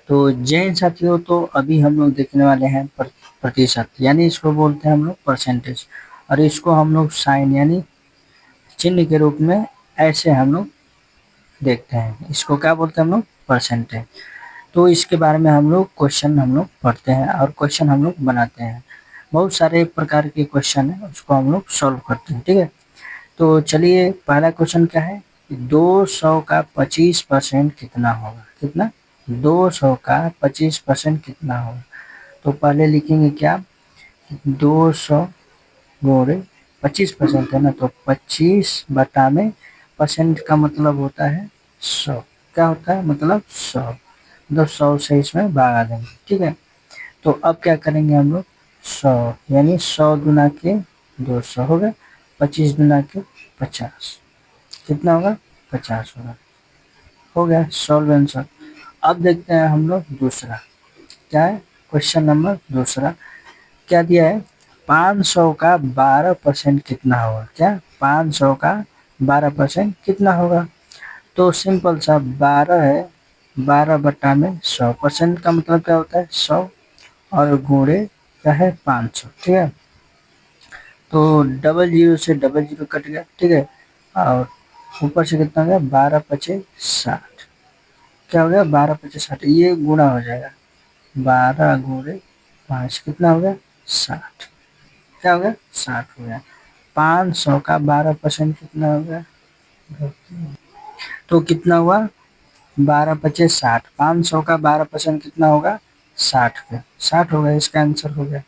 तो जय हिंद साथियों, तो अभी हम लोग देखने वाले हैं प्रतिशत, यानी इसको बोलते हैं हम लोग परसेंटेज, और इसको हम लोग साइन यानी चिन्ह के रूप में ऐसे हम लोग देखते हैं। इसको क्या बोलते हैं हम लोग? परसेंटेज। तो इसके बारे में हम लोग पढ़ते हैं और क्वेश्चन हम लोग बनाते हैं। बहुत सारे प्रकार के क्वेश्चन है, उसको हम लोग सॉल्व करते हैं। ठीक है, तो चलिए पहला क्वेश्चन क्या है? 200 का 25% कितना होगा? कितना? 200 का 25% कितना होगा? तो पहले लिखेंगे क्या? 200 गोरे 25% है ना, तो 25 बटा में परसेंट का मतलब होता है 100। क्या होता है? मतलब 100, मतलब 100 से इसमें भागा देंगे। ठीक है, तो अब क्या करेंगे हम लोग? 100 यानी 100 गुना के 200 होगा, 25 गुना के 50 कितना होगा? 50 होगा। हो गया सॉल्व आंसर। अब देखते हैं हम लोग दूसरा। क्या है क्वेश्चन नंबर दूसरा? क्या दिया है? 500 का 12% कितना होगा? क्या 500 का 12% कितना होगा? तो सिंपल सा 12 है, 12 बटा में 100%, का मतलब क्या होता है? 100, और गुणे क्या है? 500। ठीक है, तो डबल जीरो से डबल जीरो कट गया। ठीक है, और ऊपर से कितना हो गया? 12 पचे 60। क्या हो गया? 12 पचे 60, ये गुणा हो जाएगा। 12 गुणे 5 कितना हो गया? 60। क्या हो गया? 60 हो गया। 500 का 12% कितना हो गया? तो कितना हुआ? 12 पचे 60, 500 का 12% कितना होगा? 60 का 60 होगा, इसका आंसर हो गया।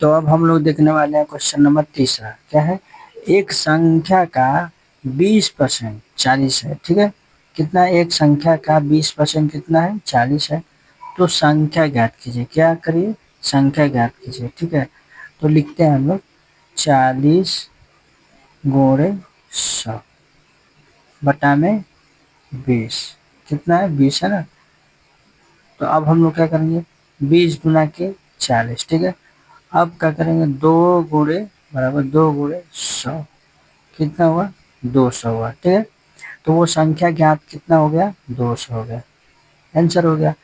तो अब हम लोग देखने वाले हैं क्वेश्चन नंबर तीसरा। क्या है? एक संख्या का 20% 40 है। ठीक है, कितना? एक संख्या का 20% कितना है? 40 है। तो संख्या ज्ञात कीजिए। क्या करिए? संख्या ज्ञात कीजिए। ठीक है, तो लिखते हैं हम लोग 40 गुणे 100 बटा में 20। कितना है? 20 है ना। तो अब हम लोग क्या करेंगे? 20 गुना के 40। ठीक है, अब क्या करेंगे? 2 गुणे बराबर 2 गुणे 100 कितना हुआ? 200 हुआ। ठीक है, तो वो संख्या ज्ञात कितना हो गया? 200 हो गया। आंसर हो गया।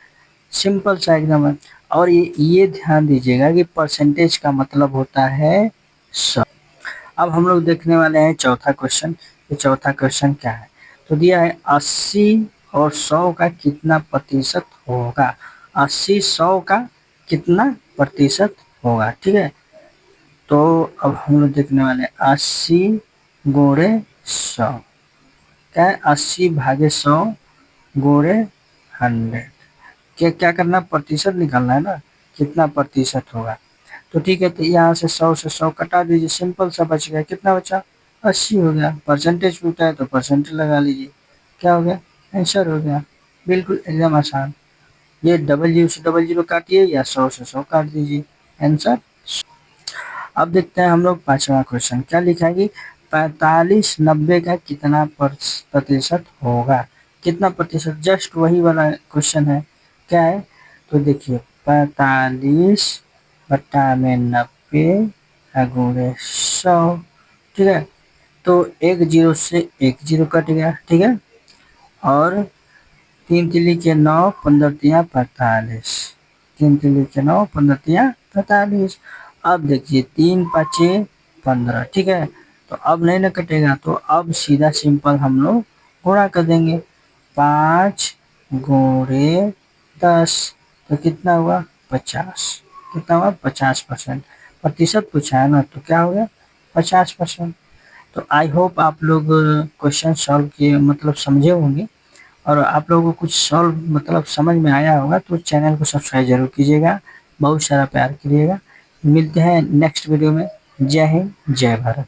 सिंपल सा एकदम है। और ये ध्यान दीजिएगा कि परसेंटेज का मतलब होता है 100। अब हम लोग देखने वाले हैं चौथा क्वेश्चन। ये चौथा क्वेश्चन क्या है? तो दिया है 80 और 100 का कितना प्रतिशत होगा? 80 100 का कितना प्रतिशत होगा? ठीक है, तो अब हम लोग देखने वाले हैं 80 गुणे 100। क्या है? 80 भागे 100 गुणे 100। क्या क्या करना? प्रतिशत निकालना है ना, कितना प्रतिशत होगा। तो ठीक है, तो यहाँ से 100 से 100 कटा दीजिए, सिंपल सा बच गया। कितना बचा? 80 हो गया। परसेंटेज पूछा है तो परसेंटेज लगा लीजिए। क्या हो गया? आंसर हो गया। बिल्कुल एकदम आसान। ये डबल जीरो से डबल जीरो काटिए या 100 से 100 काट दीजिए, आंसर। अब देखते हैं हम लोग पांचवा क्वेश्चन। क्या लिखा है कि 45 90 का कितना प्रतिशत होगा? कितना प्रतिशत? जस्ट वही वाला क्वेश्चन है। क्या है? तो देखिए 45 बटा में 90 गुणे 100। ठीक है, तो एक जीरो से एक जीरो कट गया। ठीक है, और 3 तिली के 9 15 तिया 45। 3 तिली के 9 15 तिया 45। अब देखिए 3 पाँचे 15। ठीक है, तो अब नहीं ना कटेगा, तो अब सीधा सिंपल हम लोग गुणा कर देंगे। 5 गुणे 10, तो कितना हुआ? 50। कितना हुआ? 50%। प्रतिशत पूछा है ना, तो क्या हो गया? 50%। तो आई होप आप लोग क्वेश्चन सॉल्व किए, मतलब समझे होंगे, और आप लोगों को कुछ सॉल्व मतलब समझ में आया होगा। तो चैनल को सब्सक्राइब जरूर कीजिएगा, बहुत सारा प्यार करिएगा। मिलते हैं नेक्स्ट वीडियो में। जय हिंद, जय भारत।